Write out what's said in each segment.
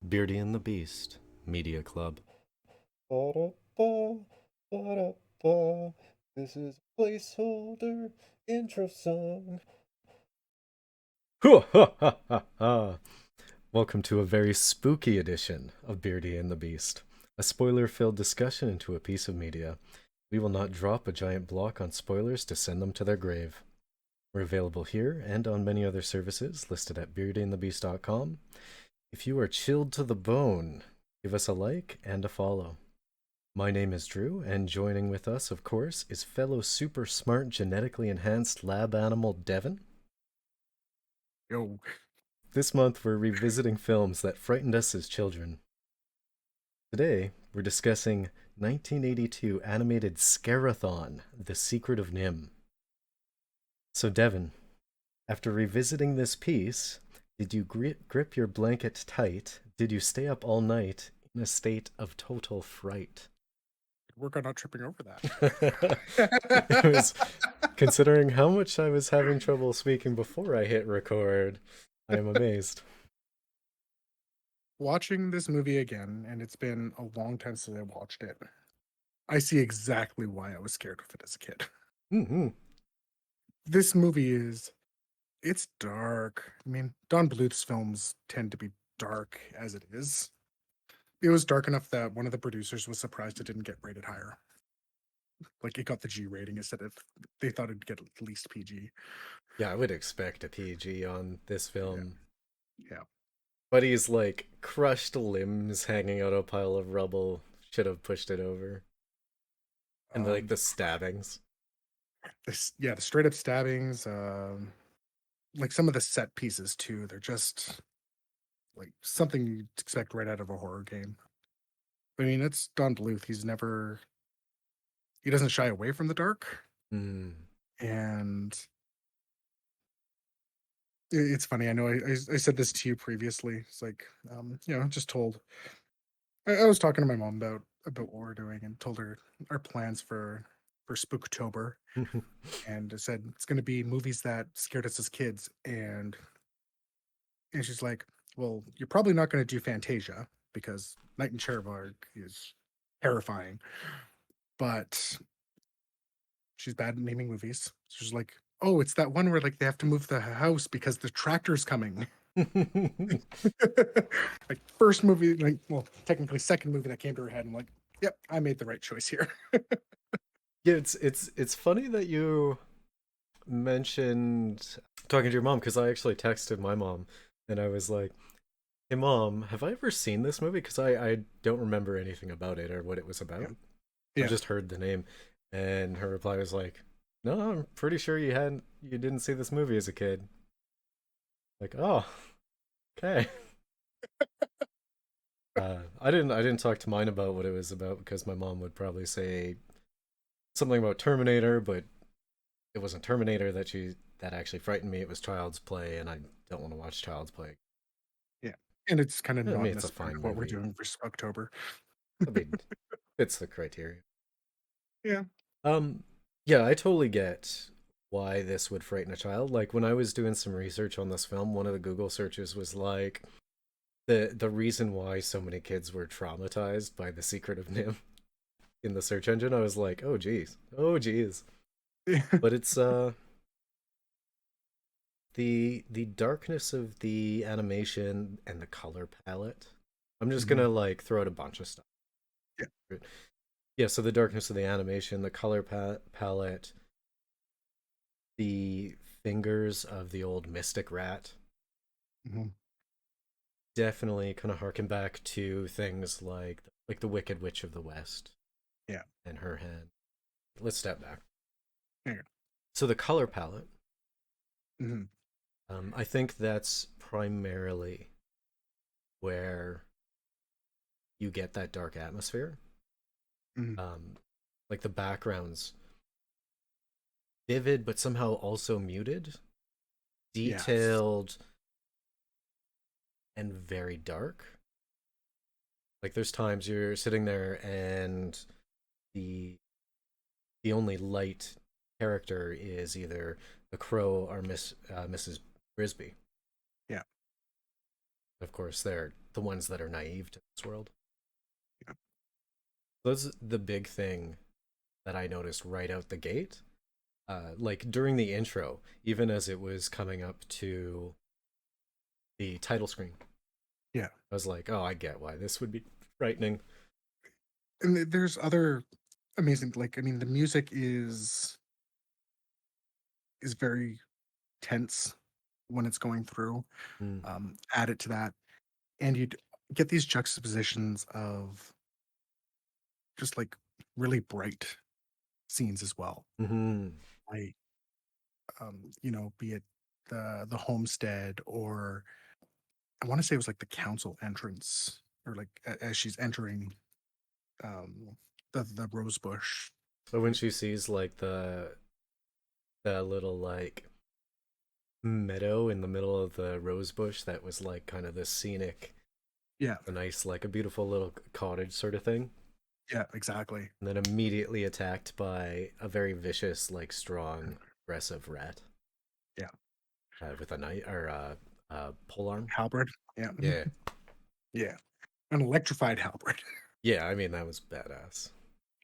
Beardy and the Beast Media Club. Ba-da-ba, ba-da-ba. This is a placeholder intro song. Welcome to a very spooky edition of Beardy and the Beast, a spoiler-filled discussion into a piece of media. We will not drop a giant block on spoilers to send them to their grave. We're available here and on many other services listed at beardyandthebeast.com. If you are chilled to the bone, give us a like and a follow. My name is Drew, and joining with us, of course, is fellow super smart, genetically enhanced lab animal Devin. Yo, This month, we're revisiting films that frightened us as children. Today, we're discussing 1982 animated Scarathon, The Secret of Nimh. So, Devin, after revisiting this piece, did you grip your blanket tight? Did you stay up all night in a state of total fright? work on not tripping over It was that. considering how much I was having trouble speaking before I hit record. I am amazed. Watching this movie again, and it's been a long time since I watched it, I see exactly why I was scared of it as a kid. Mm-hmm. This movie it's dark. I mean, Don Bluth's films tend to be dark as it is. It was dark enough that one of the producers was surprised it didn't get rated higher. Like it got the G rating instead of they thought it'd get at least PG. Yeah, I would expect a PG on this Yeah, film. yeah. But he's like crushed limbs hanging out a pile of rubble. Should have pushed it over. And like Um, the stabbings. the straight up stabbings, like some of the set pieces too. They're just like something you'd expect right out of a horror game. I mean, it's Don Bluth. He doesn't shy away from the dark, Mm. and it's funny. I know I said this to you previously. It's like, just told. I was talking to my mom about what we're doing and told her our plans for Spooktober, and I said it's going to be movies that scared us as kids, and she's like, "Well, you're probably not going to do Fantasia because Night in Cherbourg is terrifying." But she's bad at naming movies. She's like, "Oh, it's that one where like they have to move the house because the tractor's coming." Like first movie, like well, technically second movie that came to her head. I'm like, "Yep, I made the right choice here." Yeah, it's funny that you mentioned talking to your mom because I actually texted my mom and I was like, "Hey mom, have I ever seen this movie? Because I don't remember anything about it or what it was Yeah, about. I've yeah. just heard the name." And her reply was like, "No, I'm pretty sure you didn't see this movie as a kid." Like, oh, okay. I didn't talk to mine about what it was about because my mom would probably say something about Terminator, but it wasn't Terminator that actually frightened me. It was Child's Play, and I don't want to watch Child's Play. Yeah, and it's kind of I not mean, in the it's a spirit fine of what we're movie. doing for October. I mean, fits the criteria. Yeah, Um, yeah, I totally get why this would frighten a child. Like when I was doing some research on this film, one of the Google searches was like the reason why so many kids were traumatized by The Secret of Nim in the search engine. I was like, oh geez. But it's the darkness of the animation and the color palette. I'm just hmm gonna like throw out a bunch of stuff. yeah, Yeah, so the darkness of the animation, the color palette, the fingers of the old mystic rat hmm definitely kind of harken back to things like the Wicked Witch of the West yeah, and her hand. Let's step back. yeah. So the color palette, hmm I think that's primarily where you get that dark atmosphere. hmm Um, like the backgrounds, vivid but somehow also muted, Yes, detailed, and very dark. Like there's times you're sitting there and the the only light character is either the crow or Mrs. Frisby. yeah, Of course, they're the ones that are naive to this world. Yeah. That's the big thing that I noticed right out the gate. Like during the intro, even as it was coming up to the title screen, Yeah. I was like, oh, I get why this would be frightening. And there's other amazing, like, I mean, the music is very tense when it's going through. Mm. Add it to that, and you'd get these juxtapositions of just like really bright scenes as well. Hmm. Like, be it the homestead, or I want to say it was like the council entrance, or like as she's entering um the rose bush. But when she sees like the little like meadow in the middle of the rose bush that was like kind of this scenic, Yeah, a nice like a beautiful little cottage sort of thing, yeah, exactly. and then immediately attacked by a very vicious, like strong, aggressive rat Yeah, with a knife or pole arm. halberd. Yeah, Yeah, yeah, an electrified halberd. yeah. I mean that was badass.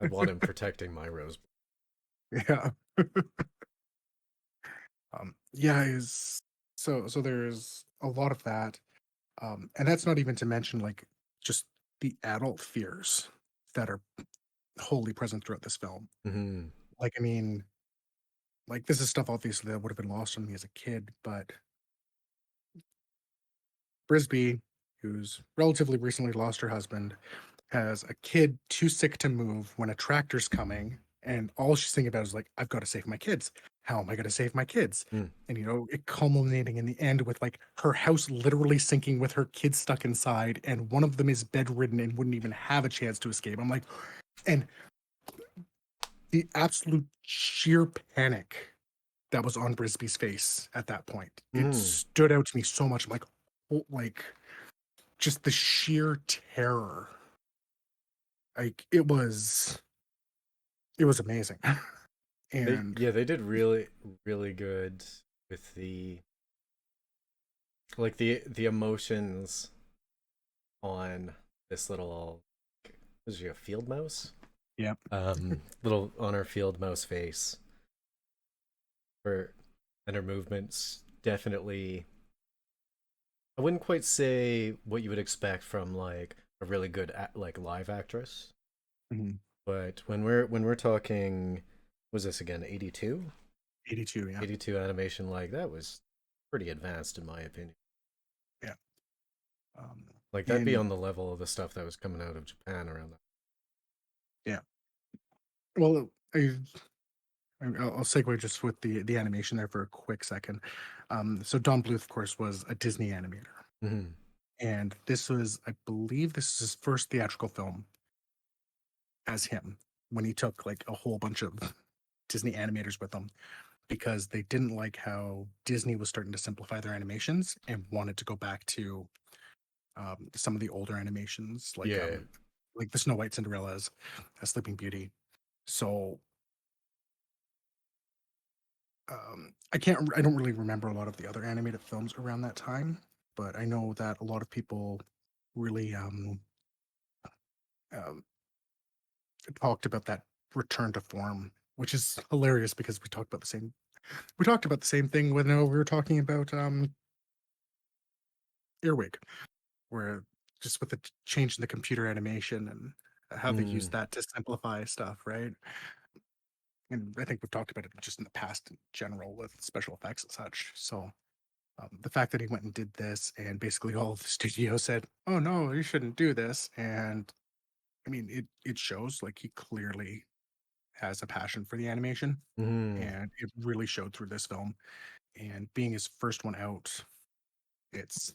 I'd want him protecting my rose. Yeah. Yeah, is so there's a lot of that. And that's not even to mention like just the adult fears that are wholly present throughout this film. Mm-hmm. Like, I mean, like this is stuff obviously that would have been lost on me as a kid, but Frisby, who's relatively recently lost her husband, has a kid too sick to move when a tractor's coming, and all she's thinking about is like, I've got to save my kids. How am I going to save my kids? Mm. And it culminating in the end with like her house literally sinking with her kids stuck inside, and one of them is bedridden and wouldn't even have a chance to escape. I'm like, and the absolute sheer panic that was on Brisby's face at that point, it Mm. stood out to me so much. I'm like, oh, like just the sheer terror. Like it was amazing. They And yeah they did really good with the like the emotions on this little, was she a field mouse? yeah. Little on her field mouse face for, and her movements definitely. I wouldn't quite say what you would expect from like a really good like live actress, Mhm. but when we're talking, was this again 82? 82, yeah. 82 animation, like that was pretty advanced in my opinion. Yeah. Um, Like that'd be and on the level of the stuff that was coming out of Japan around that. yeah. Well, I'll segue just with the animation there for a quick second. So Don Bluth, of course, was a Disney animator, Mm-hmm. and this was, I believe, this is his first theatrical film as him, when he took like a whole bunch of Disney animators with him, because they didn't like how Disney was starting to simplify their animations and wanted to go back to some of the older animations, Yeah. like the Snow White, Cinderella's, Sleeping Beauty. So I don't really remember a lot of the other animated films around that time, but I know that a lot of people really um, talked about that return to form, which is hilarious because we talked about the same thing when we were talking about Earwig, where just with the change in the computer animation and how they use Mm. that to simplify stuff, right? And I think we've talked about it just in the past in general with special effects and such. So the fact that he went and did this, and basically all of the studio said, "Oh no, you shouldn't do this," and I mean, it shows like he clearly has a passion for the animation, Mm. and it really showed through this film. And being his first one out, it's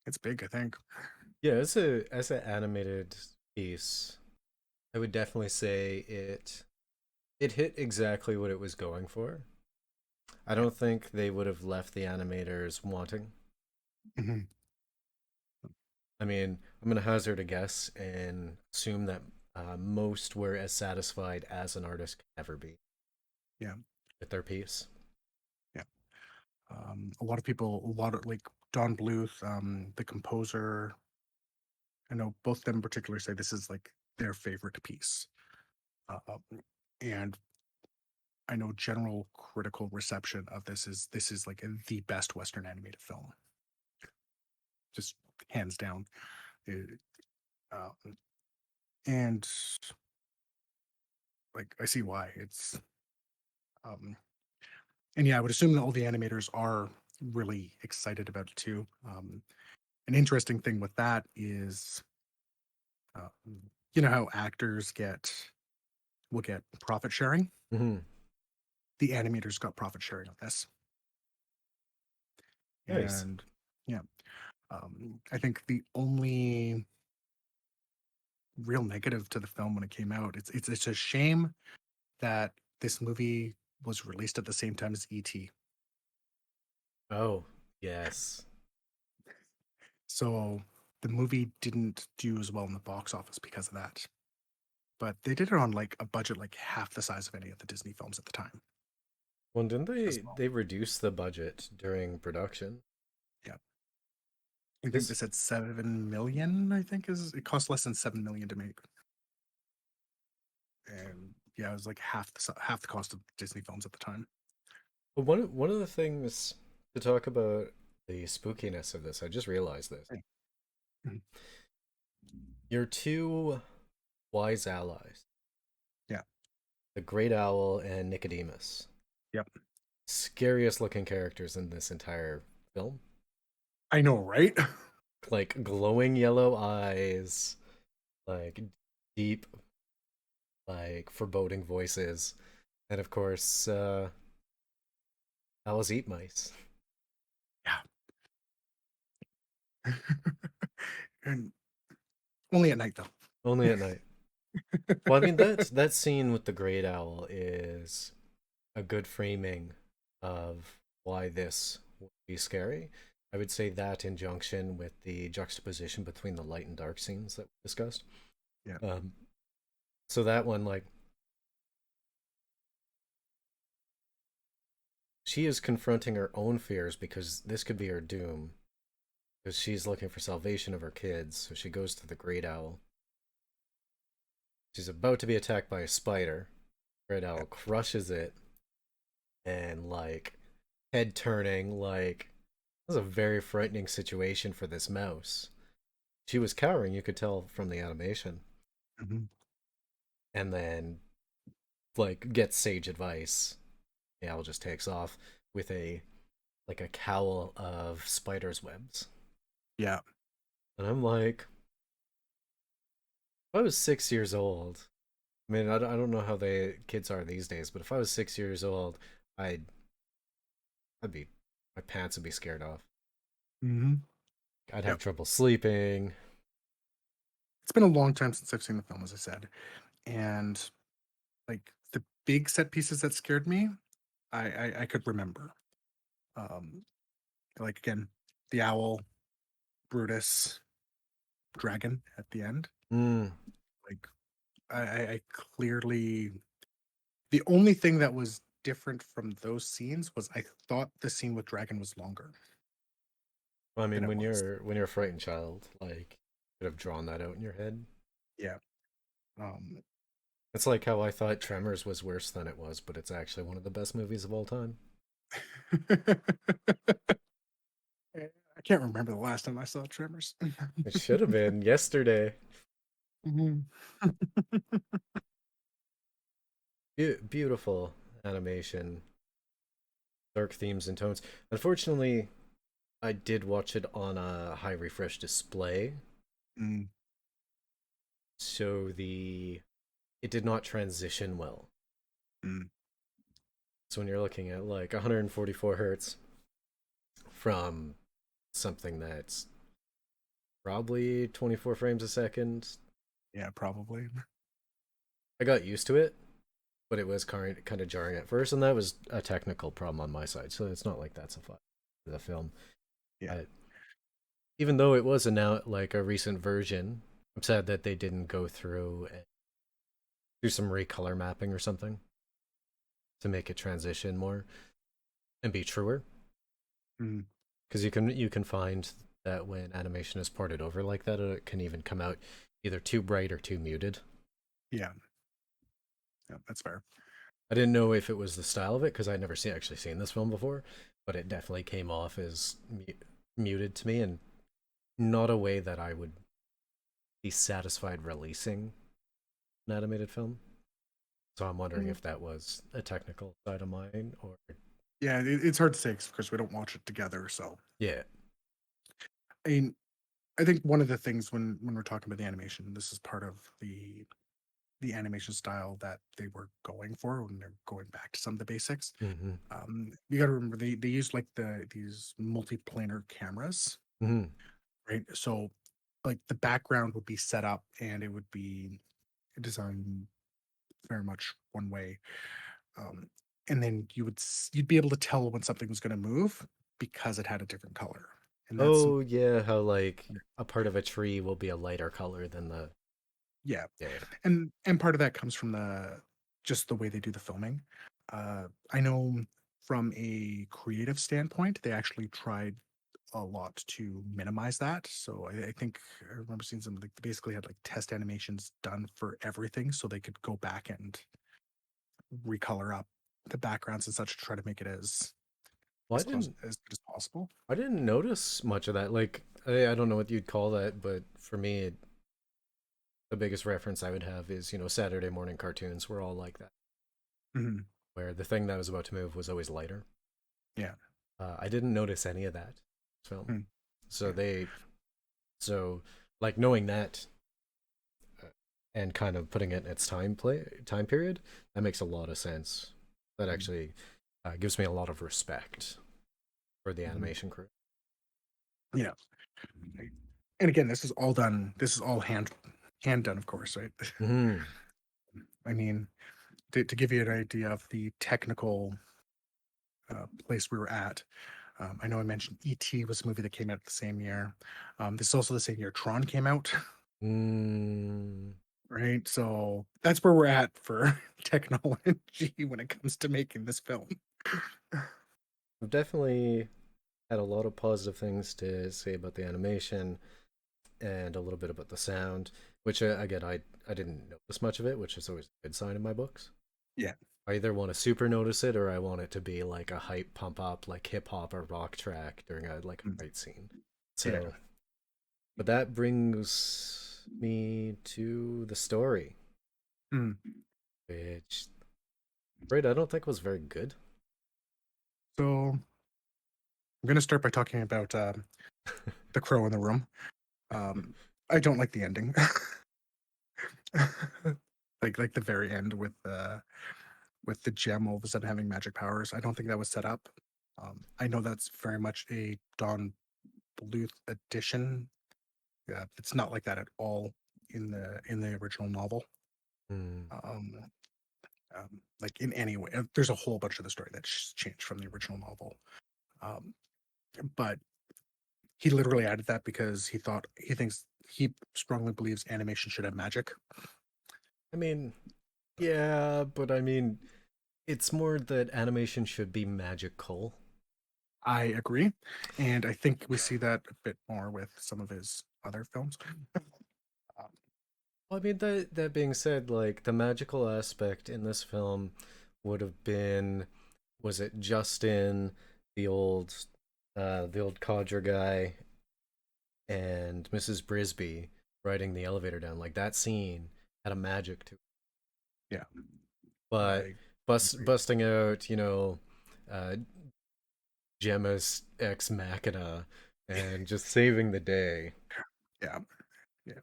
it's big, I think. Yeah, as an animated piece, I would definitely say it hit exactly what it was going for. I Yeah. don't think they would have left the animators wanting. Mhm. I mean, I'm gonna hazard a guess and assume that most were as satisfied as an artist can ever be Yeah. with their piece. Yeah. A lot of people, a lot of like Don Bluth, the composer. I know both of them in particular say this is like their favorite piece. Um, and I know general critical reception of this is like the best Western animated film, just hands down. It- um, and like I see why um, and yeah, I would assume that all the animators are really excited about it too. An interesting thing with that is, uh, you know how actors will get profit sharing. Hmm. The animators got profit sharing on this, Nice. and yeah, I think the only real negative to the film when it came out, it's a shame that this movie was released at the same time as ET. Oh, yes. So the movie didn't do as well in the box office because of that. But they did it on like a budget like half the size of any of the Disney films at the time Well, didn't as they well. they reduce the budget during production? Yeah. I think they This said 7 million, I think is it cost less than 7 million to make. And yeah, it was like half the cost of Disney films at the time. But one of the things to talk about the spookiness of this, I just realized this. Yeah. Mhm. Your two wise allies, Yeah. the Great Owl and Nicodemus, Yep. scariest looking characters in this entire film. I know, right? Like glowing yellow eyes, like deep, like foreboding voices, and of course, owls eat mice. Yeah. And only at night though. Only at night. Well, I mean that scene with the great owl is a good framing of why this would be scary. I would say that in junction with the juxtaposition between the light and dark scenes that we discussed. Yeah. Um, so that one, like, she is confronting her own fears because this could be her doom. Because she's looking for salvation of her kids, so she goes to the great owl. She's about to be attacked by a spider. Great owl crushes it, and like head turning, like this is a very frightening situation for this mouse. She was cowering, you could tell from the animation, Mhm. and then like gets sage advice. The owl just takes off with a like a cowl of spiders' webs, Yeah. and I'm like, if I was 6 years old, I mean, I don't know how the kids are these days, but if I was 6 years old, I'd I'd be my pants would be scared off. Hmm. I'd have Yep. trouble sleeping. It's been a long time since I've seen the film, as I said. And like the big set pieces that scared me, I could remember. Um, like again, the owl, Brutus, dragon at the end. Mm. Like I clearly the only thing that was different from those scenes was I thought the scene with dragon was longer I than mean, it was. when you're a frightened child, like you could have drawn that out in your head. Yeah. Um, It's like how I thought Tremors was worse than it was, but it's actually one of the best movies of all time. I can't remember the last time I saw Tremors. It should have been yesterday. Mhm. Beautiful animation, dark themes and tones. Unfortunately, I did watch it on a high refresh display, Mm, so the it did not transition well. mm, So when you're looking at like 144 hertz from something that's probably 24 frames a second, yeah, probably. I got used to it, but it was kind of jarring at first, and that was a technical problem on my side. So it's not like that's a fun the film. Yeah. I, even though it was a now like a recent version, I'm sad that they didn't go through and do some recolor mapping or something to make it transition more and be truer. Mm, because you can find that when animation is ported over like that, it can even come out either too bright or too muted. yeah, yeah, that's fair. I didn't know if it was the style of it because I'd never actually seen this film before, but it definitely came off as muted to me, and not a way that I would be satisfied releasing an animated film. So I'm wondering Mm. if that was a technical side of mine or Yeah, it's hard to say because we don't watch it together. So, yeah. I mean, I think one of the things when we're talking about the animation, this is part of the animation style that they were going for when they're going back to some of the basics. Mm-hmm. You got to remember they use like these multiplanar cameras, Mm-hmm. right? So, like the background would be set up and it would be designed very much one way, um, and then you'd be able to tell when something was going to move because it had a different color, and that's Oh yeah, how like a part of a tree will be a lighter color than the yeah, yeah. and part of that comes from the just the way they do the filming. I know from a creative standpoint, they actually tried a lot to minimize that. So I think I remember seeing some like they basically had like test animations done for everything, so they could go back and recolor up the backgrounds and such to try to make it Well, as close as good as possible. I didn't notice much of that. Like I don't know what you'd call that, but for me, the biggest reference I would have is Saturday morning cartoons were all like that, Mhm. where the thing that was about to move was always lighter. Yeah. I didn't notice any of that film, Mm. so Yeah. so like knowing that uh, and kind of putting it in its time period, that makes a lot of sense. That Mm. actually gives me a lot of respect for the Mhm. animation crew. Yeah. Right. And again, this is all done. This is all hand done, of course, right? Hmm. I mean, to give you an idea of the technical place we were at, I know I mentioned E.T. was a movie that came out the same year. This is also the same year Tron came out, Mm. right? So that's where we're at for technology when it comes to making this film. I've definitely had a lot of positive things to say about the animation and a little bit about the sound, which again I didn't notice much of it, which is always a good sign in my books. Yeah. I either want to super notice it or I want it to be like a hype pump up, like hip hop or rock track during a like a Mm. fight scene. Yeah. So, but that brings me to the story, Mm. which right I don't think was very good. So I'm going to start by talking about the crow in the room. I don't like the ending. Like the very end with the gem all of a sudden having magic powers. I don't think that was set up. I know that's very much a Don Bluth addition. Yeah, it's not like that at all in the original novel. Hmm. Um, like in any way, there's a whole bunch of the story that's changed from the original novel. Um, but he literally added that because he strongly believes animation should have magic. I mean, yeah, but I mean, it's more that animation should be magical. I agree, and I think we see that a bit more with some of his other films. Um, Well, I mean, that being said, like the magical aspect in this film would have been, was it Justin, the old, the old codger guy, and Mrs. Brisby riding the elevator down? Like that scene had a magic to it. yeah, But I agree. busting out, uh, Gemma's ex machina and just saving the day. Yeah, yeah,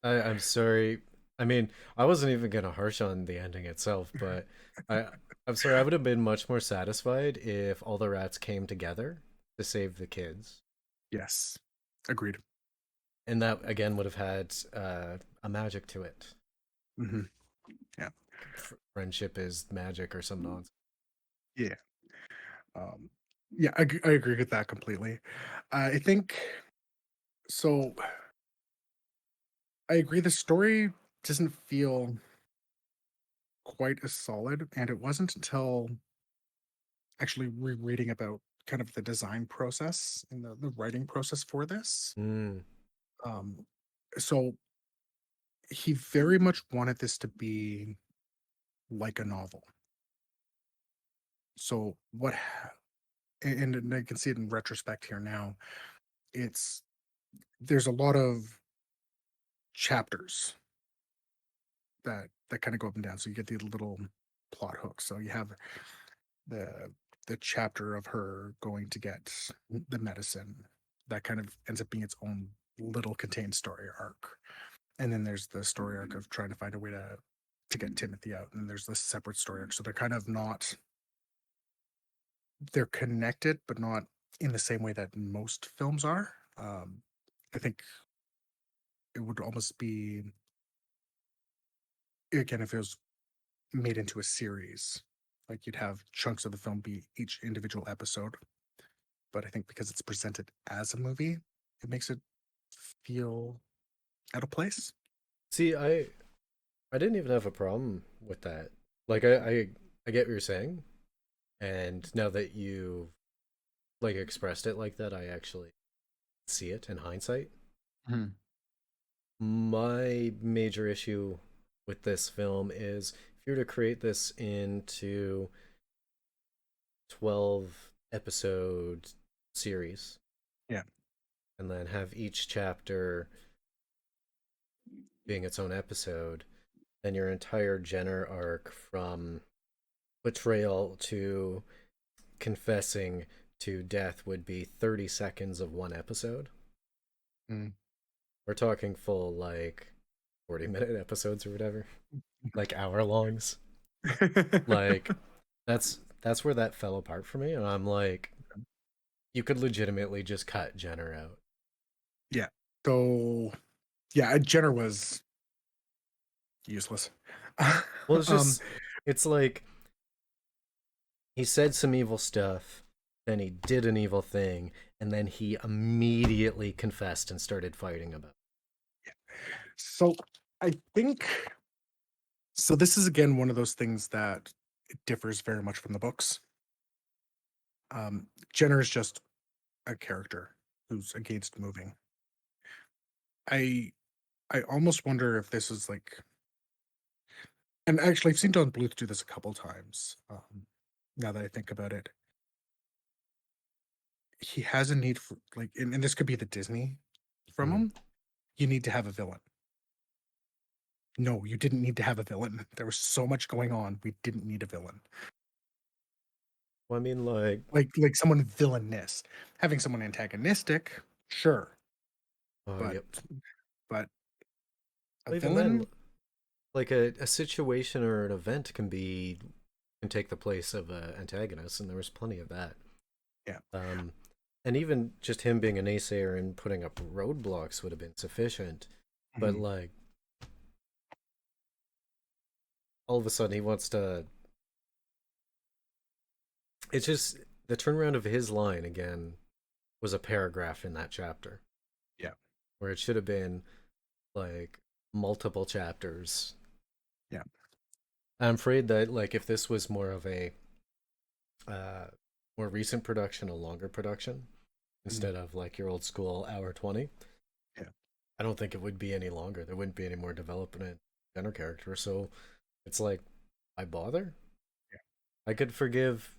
I'm sorry. I mean, I wasn't even gonna harsh on the ending itself, but I I'm sorry. I would have been much more satisfied if all the rats came together to save the kids, yes, agreed. and that again would have had a magic to it. Hmm. Yeah, Friendship is magic or some nonsense. yeah, um, yeah. I agree with that completely. I think so. I agree. The story doesn't feel quite as solid, and it wasn't until actually rereading about kind of the design process and the writing process for this. Mm. Um, so he very much wanted this to be like a novel. So and I can see it in retrospect here now. It's there's a lot of chapters that kind of go up and down. So you get these little plot hooks. So you have the the chapter of her going to get the medicine that kind of ends up being its own little contained story arc. And then there's the story arc of trying to find a way to get Timothy out. And there's this separate story arc. So they're kind of not they're connected, but not in the same way that most films are. I think it would almost be again if it was made into a series, like you'd have chunks of the film be each individual episode. But I think because it's presented as a movie, it makes it feel out of place. See, I didn't even have a problem with that. Like I get what you're saying, and now that you like expressed it like that, I actually see it in hindsight. Mhm. My major issue with this film is if you were to create this into 12 episode series Yeah. and then have each chapter being its own episode, then your entire Jenner arc from betrayal to confessing to death would be 30 seconds of one episode. Mm. We're talking full, like, 40-minute episodes or whatever, like hour longs. Like, that's where that fell apart for me. And I'm like, you could legitimately just cut Jenner out. Yeah. So yeah, Jenner was useless. Well, it's um, just, it's like he said some evil stuff, then he did an evil thing, and then he immediately confessed and started fighting about so I think so. This is again one of those things that it differs very much from the books. Jenner is just a character who's against moving. I I almost wonder if this is like, and actually I've seen Don Bluth do this a couple times. Now that I think about it, he has a need for like, and this could be the Disney it. from him. You need to have a villain. No, you didn't need to have a villain. There was so much going on. We didn't need a villain. Well, I mean, like, Like someone villainous. Having someone antagonistic, sure, oh, but yep. but a Well, even then, villain, like a situation or an event can take the place of an antagonist, and there was plenty of that. yeah. Um, and even just him being a naysayer and putting up roadblocks would have been sufficient. But Mhm, like, all of a sudden, he wants to. It's just the turnaround of his line again was a paragraph in that chapter, yeah, where it should have been like multiple chapters. yeah. I'm afraid that like if this was more of a uh, more recent production, a longer production, Mhm, instead of like your old school hour 20, yeah, I don't think it would be any longer. There wouldn't be any more development in her character. So it's like, I bother? yeah, I could forgive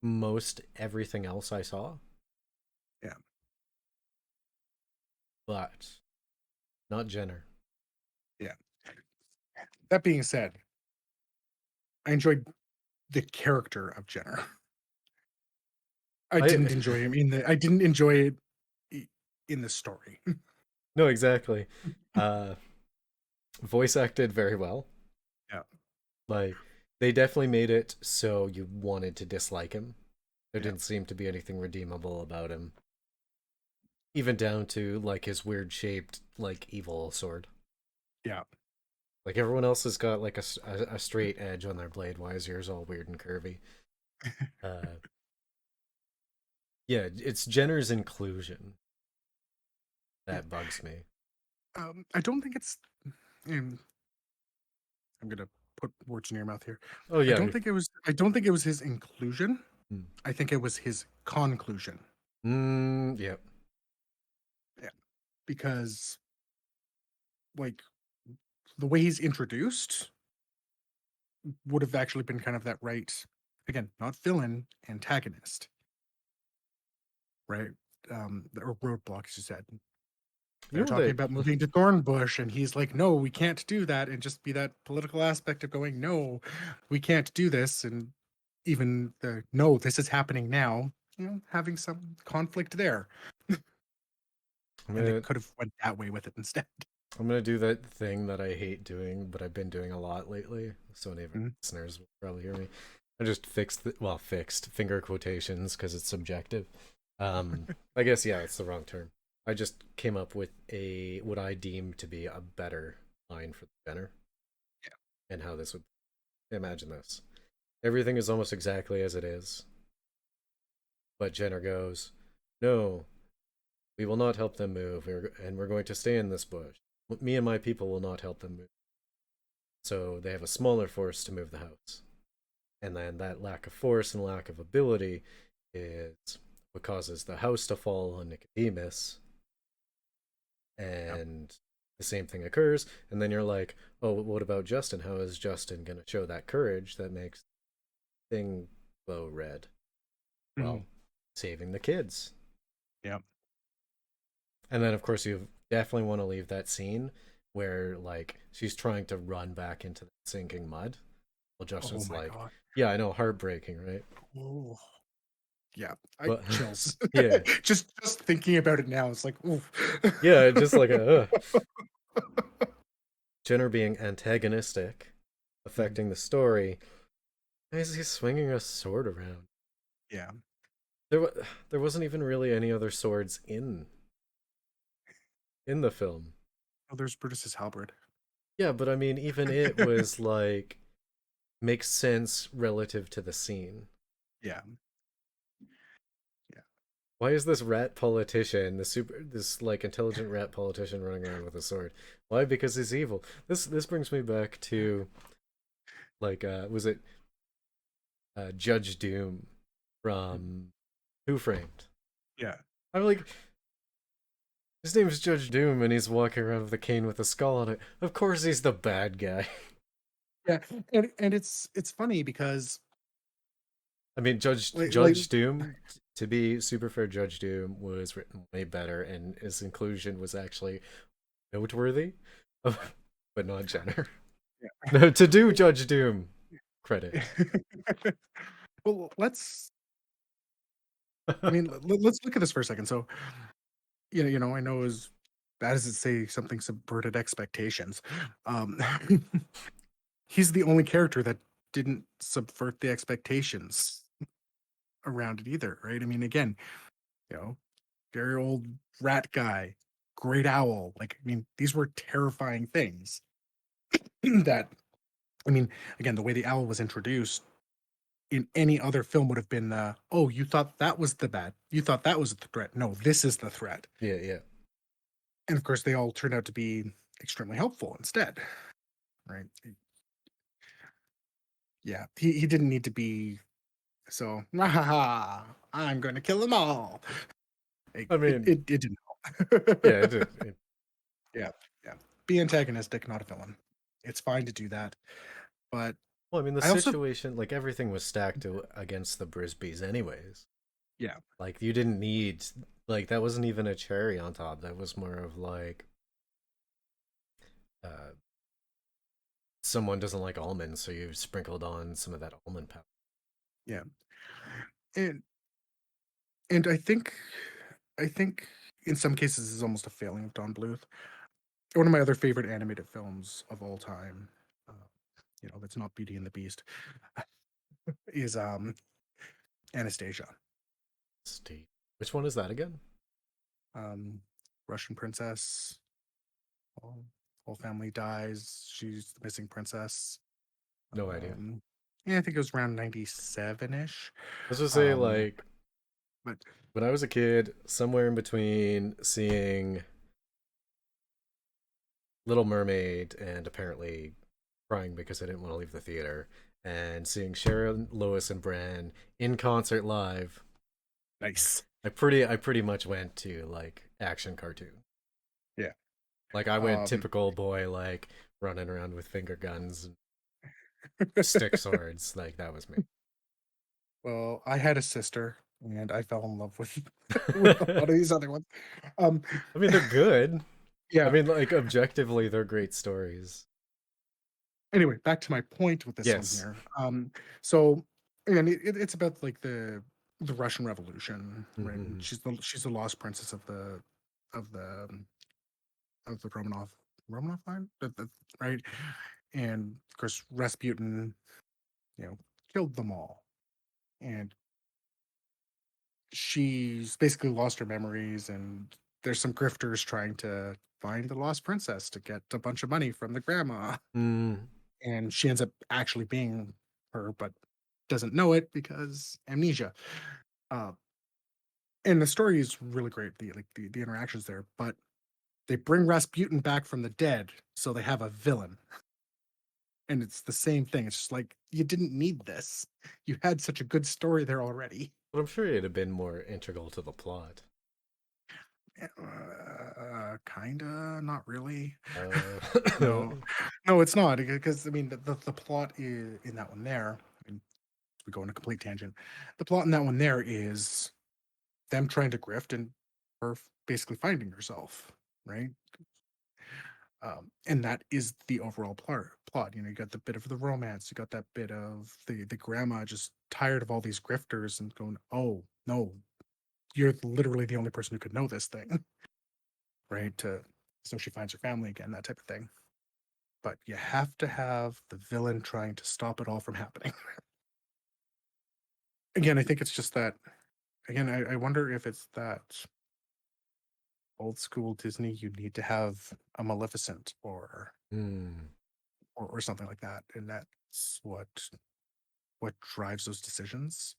most everything else I saw, yeah. but not Jenner. Yeah. That being said, I enjoyed the character of Jenner. I I didn't enjoy him in the. I didn't enjoy it in the story. no, exactly. Uh, voice acted very well. Yeah, Like they definitely made it so you wanted to dislike him. There yeah, didn't seem to be anything redeemable about him, even down to like his weird shaped like evil sword. yeah. Like everyone else has got like a straight edge on their blade. Why is yours all weird and curvy? Uh, yeah, it's Jenner's inclusion Yeah. that bugs me. I don't think it's. And I'm gonna put words in your mouth here. Oh I yeah, don't think it was. I don't think it was his inclusion. I think it was his conclusion. Yep. Yeah. Because like the way he's introduced would have actually been kind of that right, again, not villain, antagonist, right? Or roadblock, as you said. You They're know talking that. about moving to Thornbush, and he's like, no, we can't do that. And just be that political aspect of going, no, we can't do this. And even the, no, this is happening now, having some conflict there. I'm And they gonna could have went that way with it instead. I'm gonna do that thing that I hate doing, but I've been doing a lot lately. So many of our Mhm. listeners will probably hear me. I just fixed finger quotations because it's subjective. I guess yeah, it's the wrong term. I just came up with a what I deem to be a better line for the Jenner and how this would imagine this. Everything is almost exactly as it is, but Jenner goes, "No, we will not help them move, and we're going to stay in this bush. Me and my people will not help them move." So they have a smaller force to move the house. And then that lack of force and lack of ability is what causes the house to fall on Nicodemus. Yep. And the same thing occurs. And then you're like, oh, what about Justin? How is Justin going to show that courage that makes thing glow red? Mhm. Well, saving the kids. Yep. And then, of course, you definitely want to leave that scene where, like, she's trying to run back into the sinking mud. Well, Oh Justin's my like, God. yeah, I know, heartbreaking, right? Oh, yeah. I But chills. yeah, just thinking about it now, it's like, ooh. yeah, just like a Jenner being antagonistic, Mhm. affecting the story. Why is he swinging a sword around? Yeah. There, there wasn't even really any other swords in the film. Oh, there's Brutus's halberd. Yeah, but I mean, even it was like makes sense relative to the scene. Yeah. Yeah. Why is this rat politician, this like intelligent rat politician running around with a sword? Why? Because he's evil. This brings me back to like was it Judge Doom from Who Framed? Yeah. I'm like, his name is Judge Doom, and he's walking around with a cane with a skull on it. Of course, he's the bad guy. Yeah. And it's funny because I mean, like Judge Doom, to be super fair, Judge Doom was written way better, and his inclusion was actually noteworthy, but not Jenner. No, to do Judge Doom credit. yeah. Well, I mean, let's look at this for a second. So, I know as bad as it say something subverted expectations. Um, he's the only character that didn't subvert the expectations around it either, right? I mean, again, you know, very old rat guy, great owl. Like, I mean, these were terrifying things that, I mean, again, the way the owl was introduced in any other film would have been, oh, you thought that was the bad, you thought that was the threat. No, this is the threat. Yeah, yeah. And of course, they all turned out to be extremely helpful instead, right? Yeah, he didn't need to be so, I'm going to kill them all. It, I it, mean, it, it didn't yeah, help. it Yeah, yeah. Be antagonistic, not a villain. It's fine to do that. But well, I mean, the I also, situation, like everything was stacked against the Brisbys, anyways. yeah, Like you didn't need, like that wasn't even a cherry on top. That was more of like, uh, someone doesn't like almonds, so you sprinkled on some of that almond powder. yeah. And I think in some cases this is almost a failing of Don Bluth. One of my other favorite animated films of all time, uh, that's not Beauty and the Beast, is Anastasia. Steve, which one is that again? Um, Russian princess. Whole, whole family dies. She's the missing princess. No idea. Yeah, I think it was around 97 ish. Let's just say, Um, like, but when I was a kid, somewhere in between seeing Little Mermaid and apparently crying because I didn't want to leave the theater, and seeing Sharon, Lois, and Bran in concert live. Nice. I pretty much went to like action cartoon. Yeah. Like I went Um, typical boy, like running around with finger guns and stick swords. Like that was me. well, I had a sister, and I fell in love with with a lot of these other ones. Um, I mean, they're good. I yeah. mean, like objectively, they're great stories. Anyway, back to my point with this one Yes. here. So, and it's about like the Russian Revolution, right? And Hmm. she's the lost princess of the of the Romanov line, right? And of course, Rasputin, killed them all, and she's basically lost her memories. And there's some grifters trying to find the lost princess to get a bunch of money from the grandma, Mm. and she ends up actually being her, but doesn't know it because amnesia. Uh, and the story is really great, the interactions there, but they bring Rasputin back from the dead, so they have a villain. And it's the same thing. It's just like, you didn't need this. You had such a good story there already. But I'm sure it'd have been more integral to the plot. Kinda, not really. Uh, No, no, it's not, because I mean the plot is in that one there. And we go on a complete tangent. The plot in that one there is them trying to grift and her basically finding herself, right? And that is the overall plot. You got the bit of the romance, you got that bit of the grandma just tired of all these grifters and going, oh no, you're literally the only person who could know this thing, right? So she finds her family again, that type of thing. But you have to have the villain trying to stop it all from happening. Again, I think it's just that. Again, I wonder if it's that old school Disney. You need to have a Maleficent hmm. or something like that, and that's what drives those decisions,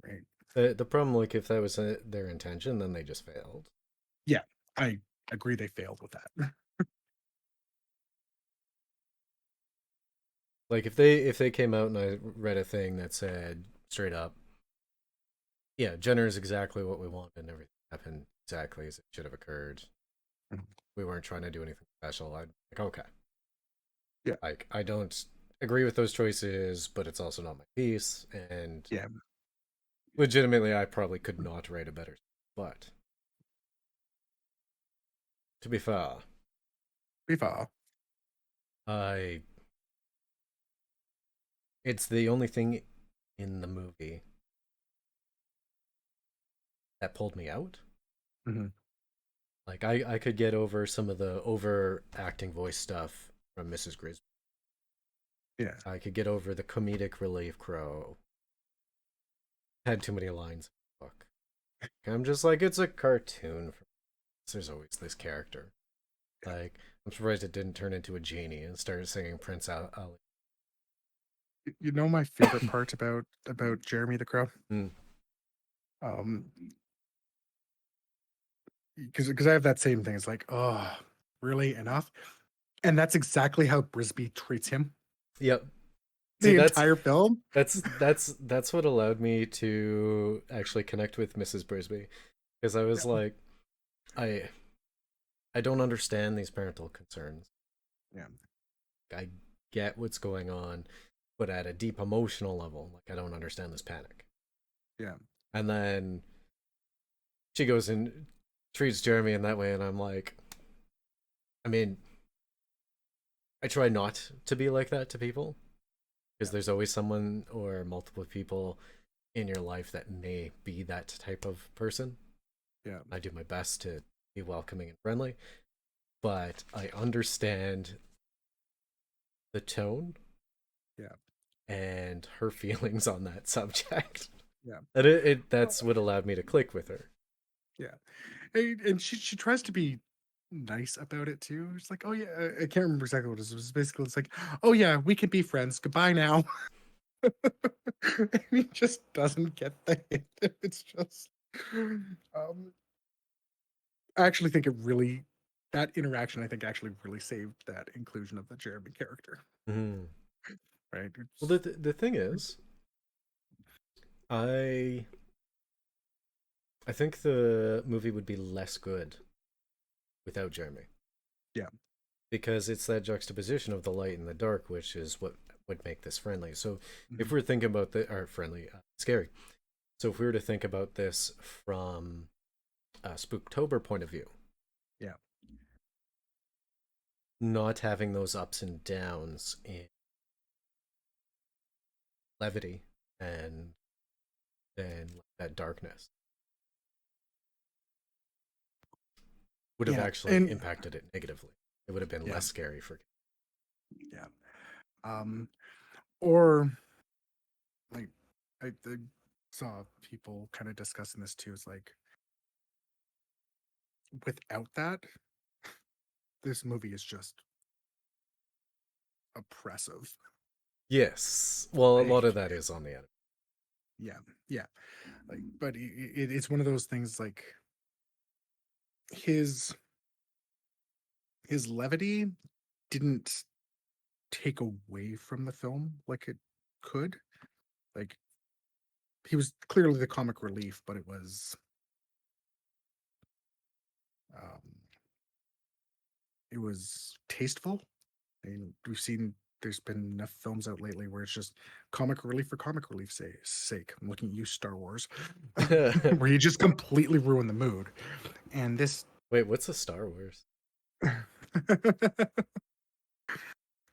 right? The problem, like, if that was their intention, then they just failed. Yeah, I agree. They failed with that. Like, if they came out and I read a thing that said straight up, yeah, Jenner is exactly what we want, and everything happened exactly as it should have occurred. We weren't trying to do anything special. I'd like, okay, Yeah, like I don't agree with those choices, but it's also not my piece, and yeah, legitimately, I probably could not write a better. But to be fair, Viva. I it's the only thing in the movie that pulled me out. Hmm. Like I could get over some of the overacting voice stuff from Mrs. Griswold. Yeah, I could get over the comedic relief Crow. Had too many lines in the book. I'm just like, it's a cartoon. There's always this character. Like, I'm surprised it didn't turn into a genie and started singing Prince Ali. you know my favorite part about Jeremy the Crow, Mm. um, because I have that same thing. It's like, oh, really enough, and that's exactly how Brisby treats him Yep. See, the that's entire film. that's what allowed me to actually connect with Mrs. Brisby because I was Yeah, like, I I don't understand these parental concerns. yeah, I get what's going on, but at a deep emotional level, like I don't understand this panic. yeah, And then she goes and treats Jeremy in that way, and I'm like, I mean, I try not to be like that to people because yeah, there's always someone or multiple people in your life that may be that type of person. yeah, I do my best to be welcoming and friendly, but I understand the tone yeah, and her feelings on that subject. yeah. And that's what allowed me to click with her. Yeah. And she tries to be nice about it too. It's like, oh yeah, I can't remember exactly what it was. It was basically, it's like, oh yeah, we can be friends. Goodbye now. And he just doesn't get the hint. It's just, I actually think that interaction, I think, actually really saved that inclusion of the Jeremy character. Mm. right? Well, It's, the thing is, I I think the movie would be less good without Jeremy yeah. because it's that juxtaposition of the light and the dark, which is what would make this friendly. So if Mhm. we're thinking about the or friendly, scary. So if we were to think about this from a Spooktober point of view, Yeah. not having those ups and downs in levity and then that darkness would have Yeah. actually And impacted it negatively. It would have been yeah. less scary for. Yeah. Um, or like I saw people kind of discussing this too. It's like without that, this movie is just oppressive. Yes. Well, a lot of Like, that is on the end. yeah, yeah. Like, but it's one of those things. Like his his levity didn't take away from the film like it could. Like he was clearly the comic relief, but um, it was tasteful. And we've seen there's been enough films out lately where it's just comic relief for comic relief's sake. I'm looking at you, Star Wars, where you just completely ruin the mood. And this, Wait, what's a Star Wars?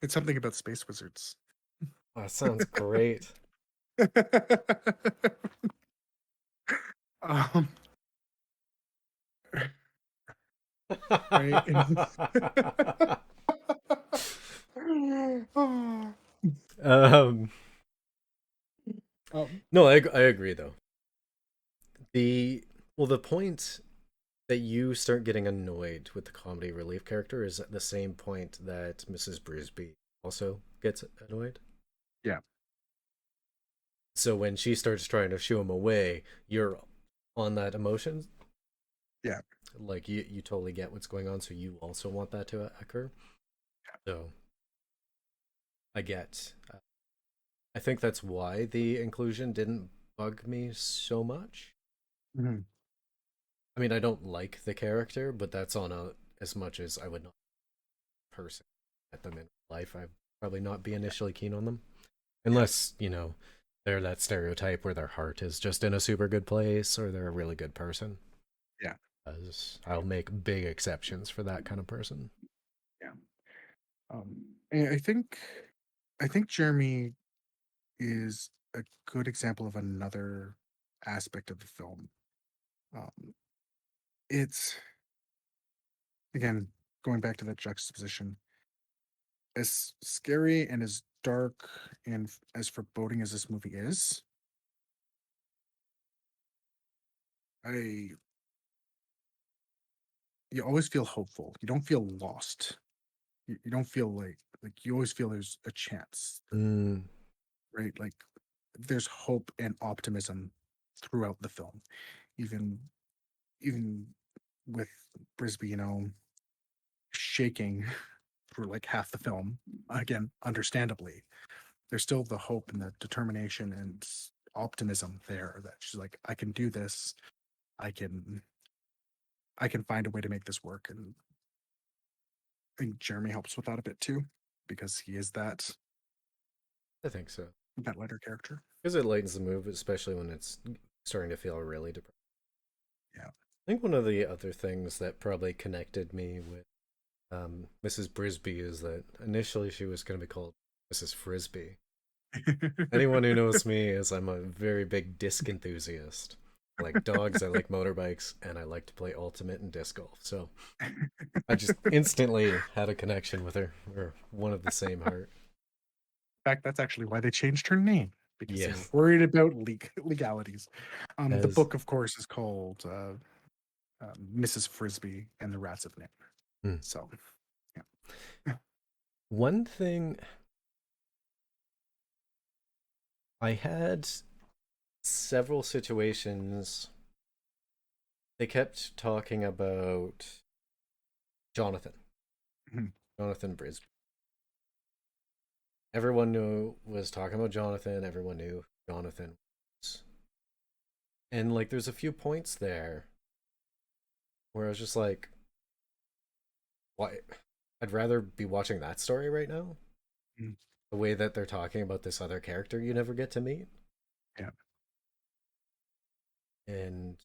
it's something about space wizards. Oh, that sounds great. um, right? um, um, no, I agree though. The well, the point that you start getting annoyed with the comedy relief character is at the same point that Mrs. Brisby also gets annoyed. yeah, So when she starts trying to shoo him away, you're on that emotion. yeah. Like you totally get what's going on, so you also want that to occur. So I get. I think that's why the inclusion didn't bug me so much. Mhm. I mean, I don't like the character, but that's on a as much as I would not person at them in life. I'd probably not be initially keen on them Yeah, unless they're that stereotype where their heart is just in a super good place or they're a really good person. yeah, As I'll make big exceptions for that kind of person. yeah. And I think Jeremy is a good example of another aspect of the film. Um, it's again going back to that juxtaposition, as scary and as dark and as foreboding as this movie is. I You always feel hopeful. You don't feel lost. You don't feel like you always feel there's a chance, Mm, right? Like there's hope and optimism throughout the film, even even with Brisby, shaking for like half the film. Again, understandably, there's still the hope and the determination and optimism there that she's like, I can do this. I can I can find a way to make this work. And I think Jeremy helps with that a bit too, because he is I think so. that lighter character. Because it lightens the mood, especially when it's starting to feel really depressed. Yeah. I think one of the other things that probably connected me with Mrs. Brisby is that initially she was going to be called Mrs. Frisby. Anyone who knows me is I'm a very big disc enthusiast. I like dogs, I like motorbikes, and I like to play ultimate and disc golf. So I just instantly had a connection with her. We're one of the same heart. Fact, that's actually why they changed her name, because they were Yes. worried about legalities. The As book, of course, is called Mrs. Frisby and the Rats of Nimh. hmm. So, yeah. One thing I had several situations they kept talking about Jonathan. Mhm. Jonathan Brisby. everyone knew was talking about Jonathan. Everyone knew Jonathan was. And like, there's a few points there where I was just like, why? I'd rather be watching that story right now. Mm. The way that they're talking about this other character you never get to meet. Yeah. And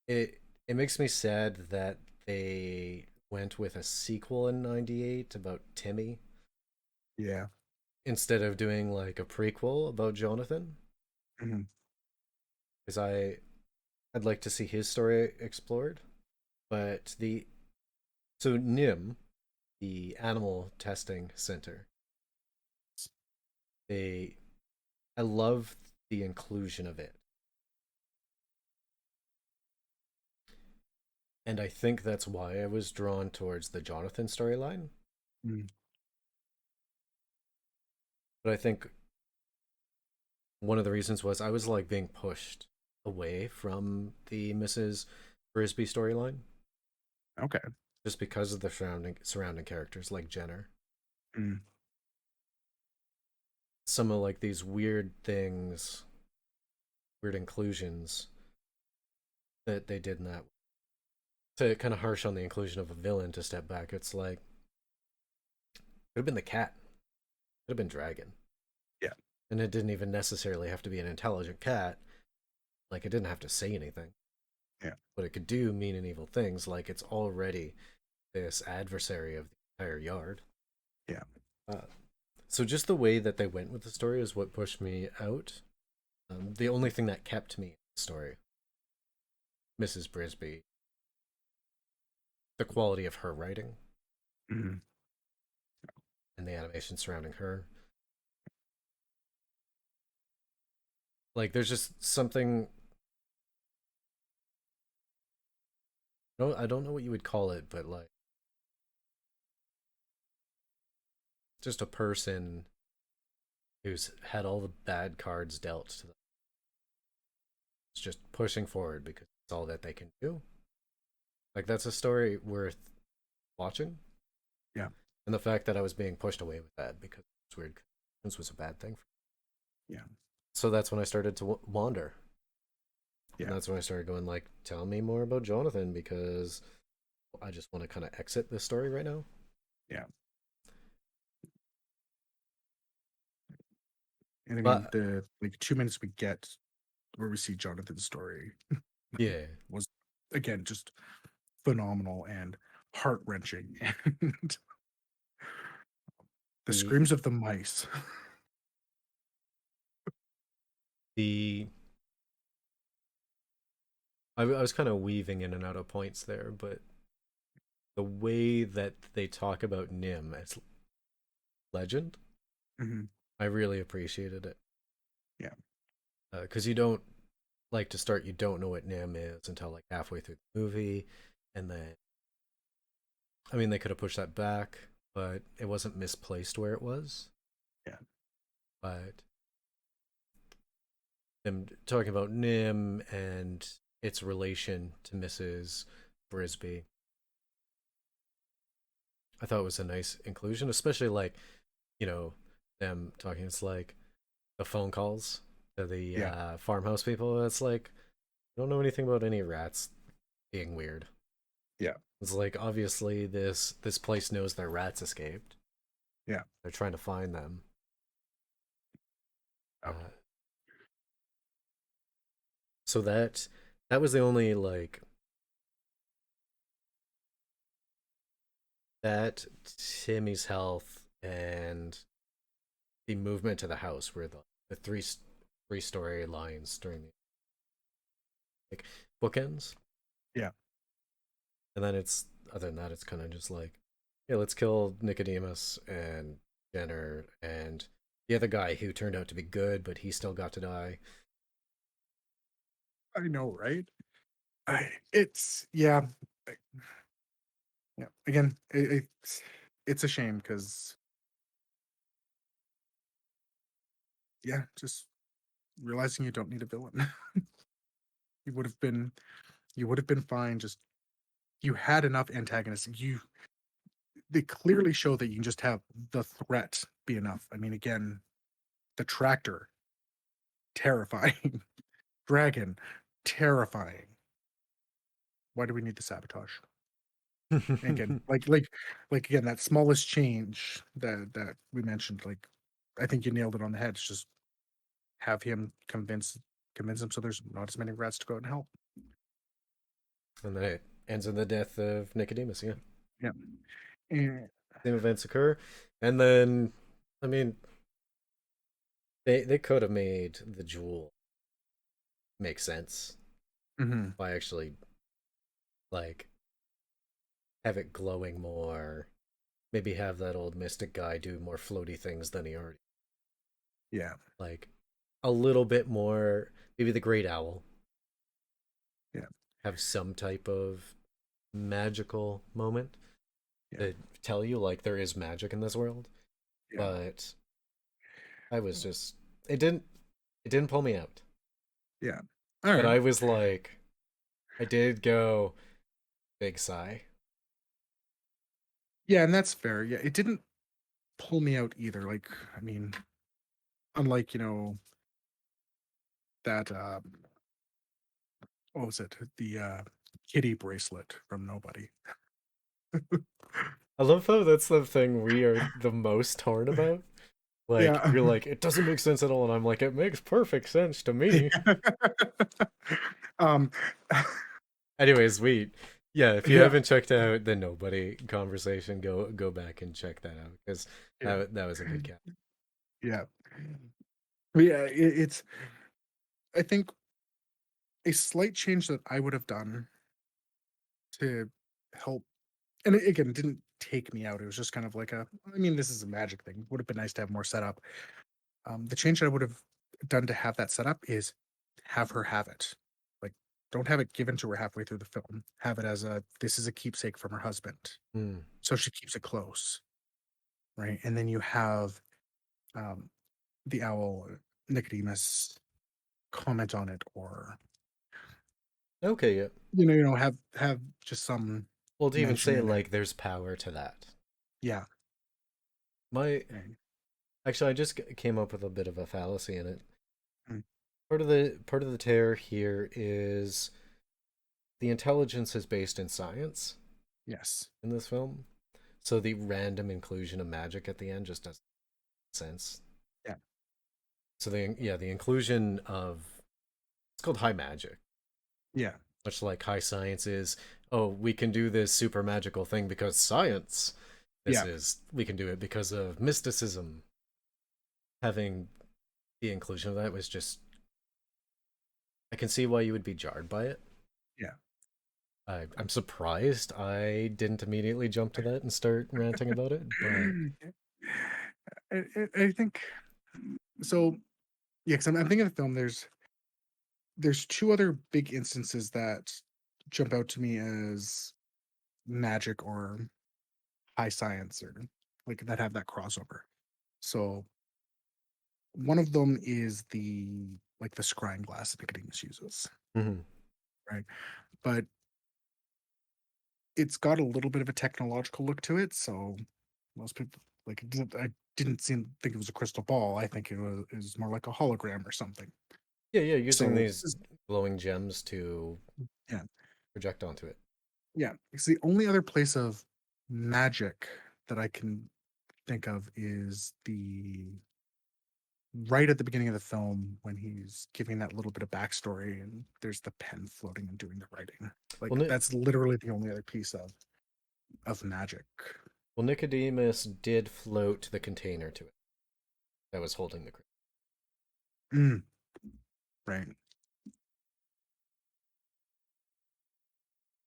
it makes me sad that they went with a sequel in 98 about Timmy Yeah. instead of doing like a prequel about Jonathan, Mhm. because I'd like to see his story explored. But the so Nimh, the animal testing center, they I love the inclusion of it. And I think that's why I was drawn towards the Jonathan storyline. Mm. But I think one of the reasons was I was like being pushed away from the Mrs. Frisby storyline Okay. just because of the surrounding characters like Jenner. Mm. Some of like these weird things, weird inclusions that they did in that, to kind of harsh on the inclusion of a villain to step back. It's like could have been the cat, could have been Dragon, Yeah. and it didn't even necessarily have to be an intelligent cat. Like it didn't have to say anything, Yeah. but it could do mean and evil things. Like it's already this adversary of the entire yard. Yeah. Uh, so just the way that they went with the story is what pushed me out. The only thing that kept me in the story, Mrs. Brisby, the quality of her writing Mm. and the animation surrounding her. Like there's just something. No, I don't know what you would call it, but like just a person who's had all the bad cards dealt to them. It's just pushing forward because it's all that they can do. Like that's a story worth watching. Yeah. And the fact that I was being pushed away with that because it's weird, this was a bad thing. Yeah. So that's when I started to wander, and Yeah. that's when I started going like, tell me more about Jonathan because I just want to kind of exit this story right now. Yeah. And I mean, But the like 2 minutes we get where we see Jonathan's story yeah, was again just phenomenal and heart wrenching, and the the screams of the mice. the I was kind of weaving in and out of points there, but the way that they talk about Nim as legend, Mhm. I really appreciated it Yeah. because you don't like to start. You don't know what Nim is until like halfway through the movie, and then I mean they could have pushed that back, but it wasn't misplaced where it was. Yeah. But them talking about Nim and its relation to Mrs. Brisby, I thought it was a nice inclusion, especially like, you know, them talking. It's like the phone calls to the Yeah. farmhouse people. It's like, I don't know anything about any rats being weird. Yeah. It's like obviously this place knows their rats escaped. Yeah. They're trying to find them. Oh. Uh, so that was the only like that Timmy's health and the movement to the house were the three story lines during the like bookends, Yeah. and then it's other than that, it's kind of just like, yeah, let's kill Nicodemus and Jenner and the other guy who turned out to be good, but he still got to die. I know, right? It's yeah. I- Yeah. Again, it's a shame because yeah, just realizing you don't need a villain. you would have been you would have been fine. Just you had enough antagonists. You they clearly show that you can just have the threat be enough. I mean, again, the tractor, terrifying. Dragon, terrifying. Why do we need the sabotage? And again, again, that smallest change that we mentioned, like I think you nailed it on the head. It's just have him convince him so there's not as many rats to go out and help. And then it ends in the death of Nicodemus. Yeah, Yeah. And, same events occur, and then I mean they could have made the jewel make sense mhm, by actually like have it glowing more. Maybe have that old mystic guy do more floaty things than he already yeah. like a little bit more. Maybe the great owl Yeah. have some type of magical moment Yeah. that tell you like there is magic in this world. Yeah. But I was just it didn't pull me out. Yeah. All But right. I was like I did go big sigh. Yeah, and that's fair. Yeah, it didn't pull me out either. Like, I mean, unlike, that what was it? The kitty bracelet from Nobody. I love how that's the thing we are the most torn about. Like Yeah. you're like it doesn't make sense at all, and I'm like it makes perfect sense to me. um Anyways, yeah, if you yeah, haven't checked out the Nobody conversation, go back and check that out because yeah, that was a good cat. yeah. Yeah, it's I think a slight change that I would have done to help, and again, it didn't take me out. It was just kind of like I mean, this is a magic thing. Would have been nice to have more setup. The change that I would have done to have that set up is have her have it. Like, don't have it given to her halfway through the film. Have it as this is a keepsake from her husband. Hmm. So she keeps it close. Right. And then you have um, the owl, Nicodemus, comment on it, or, Okay, yeah. have just some Well, to even mention say in it. like there's power to that. Yeah. My Right. actually, I just came up with a bit of a fallacy in it. Mm, Part of the tear here is the intelligence is based in science yes. in this film, so the random inclusion of magic at the end just doesn't make sense. Yeah. So the inclusion of it's called high magic, Yeah. much like high science is. Oh, we can do this super magical thing because science. This Yeah. is we can do it because of mysticism. Having the inclusion of that was just I can see why you would be jarred by it. Yeah. I'm surprised I didn't immediately jump to that and start ranting about it, but I think so. Yeah, because I'm thinking of the film. There's two other big instances that jump out to me as magic or high science, or like that have that crossover. So one of them is the scrying glass that Nicodemus uses, mhm. right? But it's got a little bit of a technological look to it. So most people I didn't think it was a crystal ball. I think it was more like a hologram or something. Yeah, using So these glowing gems to yeah, project onto it. yeah. It's the only other place of magic that I can think of is the right at the beginning of the film when he's giving that little bit of backstory and there's the pen floating and doing the writing. Like Well, that's literally the only other piece of magic. Nicodemus did float the container to it that was holding the crystal. Mm, right.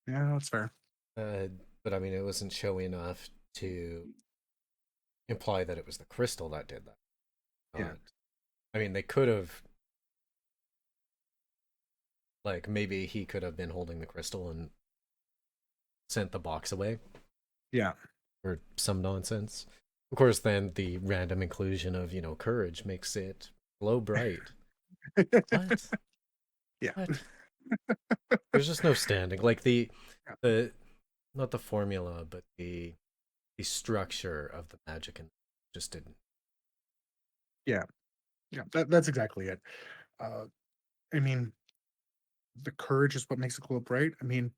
Yeah, that's fair. But I mean, it wasn't showy enough to imply that it was the crystal that did that. Yeah. I mean, they could have, like, maybe he could have been holding the crystal and sent the box away Yeah. or some nonsense. Of course, then the random inclusion of, courage makes it glow bright. What? Yeah. What? There's just no standing. Like Yeah. the not the formula, but the the structure of the magic and just didn't. Yeah, yeah, that's exactly it. Uh, I mean, the courage is what makes the glow bright. I mean,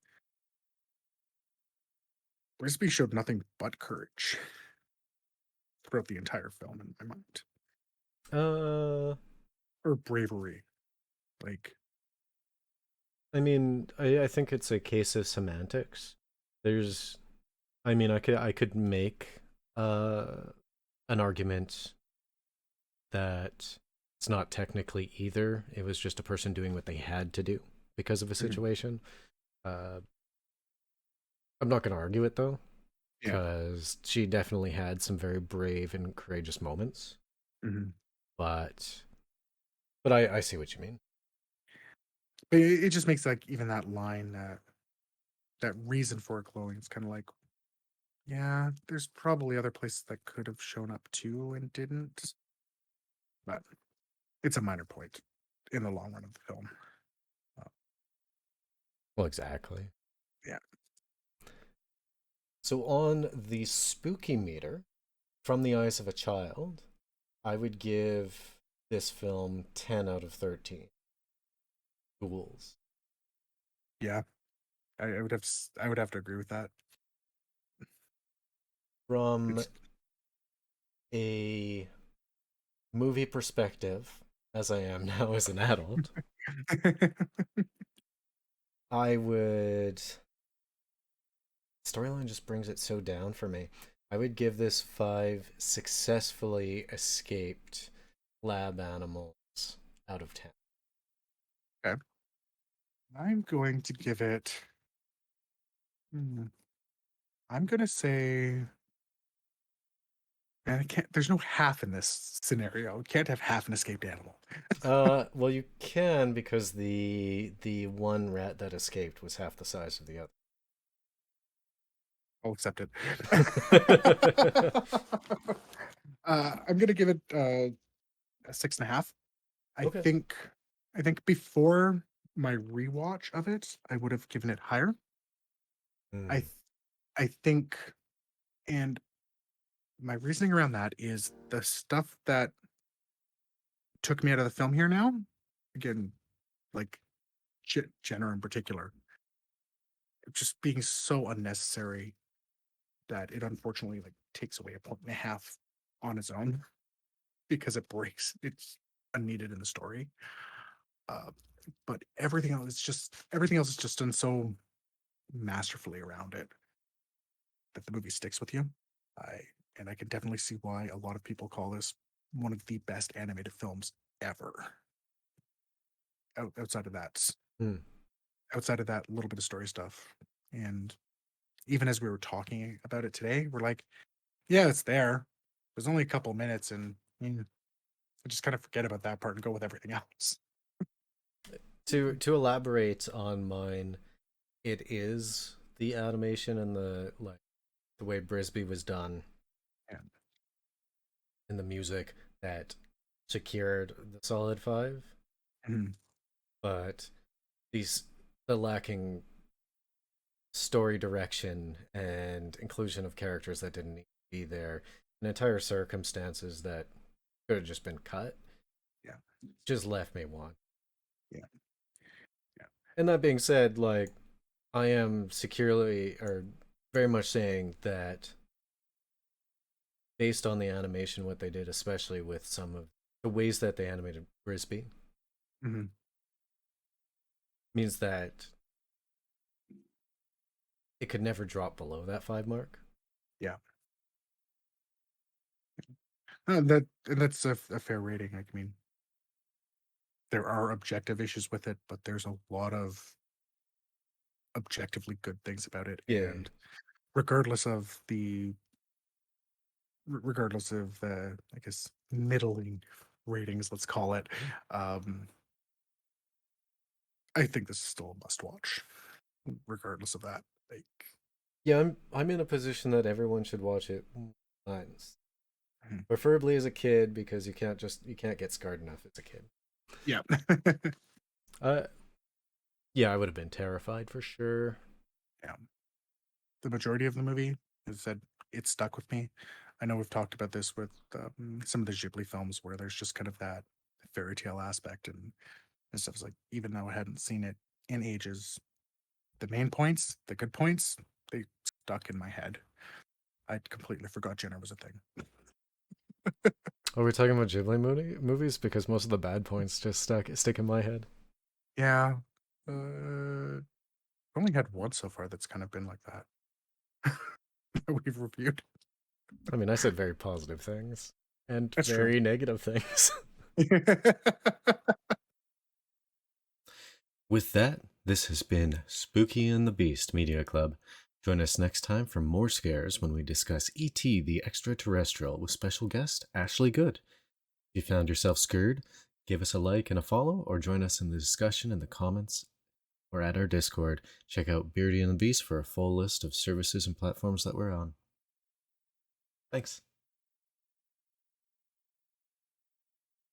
Frisby showed nothing but courage throughout the entire film, in my mind, Uh, or bravery. Like, I mean, I think it's a case of semantics. There's, I mean, I could make uh an argument that it's not technically either. It was just a person doing what they had to do because of a mhm, situation. Uh, I'm not going to argue it though, yeah, because she definitely had some very brave and courageous moments. mhm. But I see what you mean. But it just makes like even that line, that reason for it glowing. It's kind of like, yeah, there's probably other places that could have shown up too and didn't, but it's a minor point in the long run of the film. Uh, Well, exactly. yeah, So on the spooky meter, from the eyes of a child, I would give this film 10 out of 13 ghouls. yeah, I would have I would have to agree with that. From It's a movie perspective, as I am now as an adult, I would. Storyline just brings it so down for me. I would give this five successfully escaped lab animals out of 10. okay. I'm going to give it. hmm, I'm gonna say, and I can't. There's no half in this scenario. You can't have half an escaped animal. Well, you can because the one rat that escaped was half the size of the I'll accept it. other. I'm gonna give it a 6.5. I Okay. think. I think before my rewatch of it, I would have given it higher. I Mm. th- I think, and my reasoning around that is the stuff that took me out of the film here now. Again, like Jenner in particular, just being so unnecessary that it unfortunately like takes away a point and a half on its own because it breaks. It's unneeded in the story. Uh, but everything else is just done so masterfully around it that the movie sticks with you. I and I can definitely see why a lot of people call this one of the best animated films ever. Outside of that, Mm. little bit of story stuff, and even as we were talking about it today, we're like, yeah, it's there. There's only a couple minutes, and I just kind of forget about that part and go with everything else. To elaborate on mine, it is the animation and the way Brisby was done Yeah. and the music that secured the solid five, Mhm. but these the lacking story direction and inclusion of characters that didn't need to be there, and entire circumstances that could have just been cut, Yeah. just left me wanting. Yeah. Yeah. And that being said, like I am securely or very much saying that based on the animation, what they did, especially with some of the ways that they animated Brisby, Mhm. means that it could never drop below that five mark. Yeah. That's a fair rating. Like, I mean, there are objective issues with it, but there's a lot of objectively good things about it. Yeah. And regardless of regardless of the, I guess, middling ratings, let's call it, um, I think this is still a must watch, regardless of that. Like, Yeah, I'm in a position that everyone should watch it once. mhm. Preferably as a kid because you can't get scarred enough as a kid. Yeah. Uh yeah, I would have been terrified for sure. Yeah. The majority of the movie is said it stuck with me. I know we've talked about this with some of the Ghibli films where there's just kind of that fairy tale aspect and stuff. It's like, even though I hadn't seen it in ages, the main points, the good points, they stuck in my head. I completely forgot Jenner was a thing. Are we talking about Ghibli movies? Because most of the bad points just stick in my head. Yeah. I've only had one so far that's kind of been like that that we've reviewed. I mean, I said very positive things and That's true. very negative things. With that, this has been Spooky and the Beast Media Club. Join us next time for more scares when we discuss E.T. the Extraterrestrial with special guest Ashley Good. If you found yourself scared, give us a like and a follow, or join us in the discussion in the comments or at our Discord. Check out Beardy and the Beast for a full list of services and platforms that we're on. Thanks.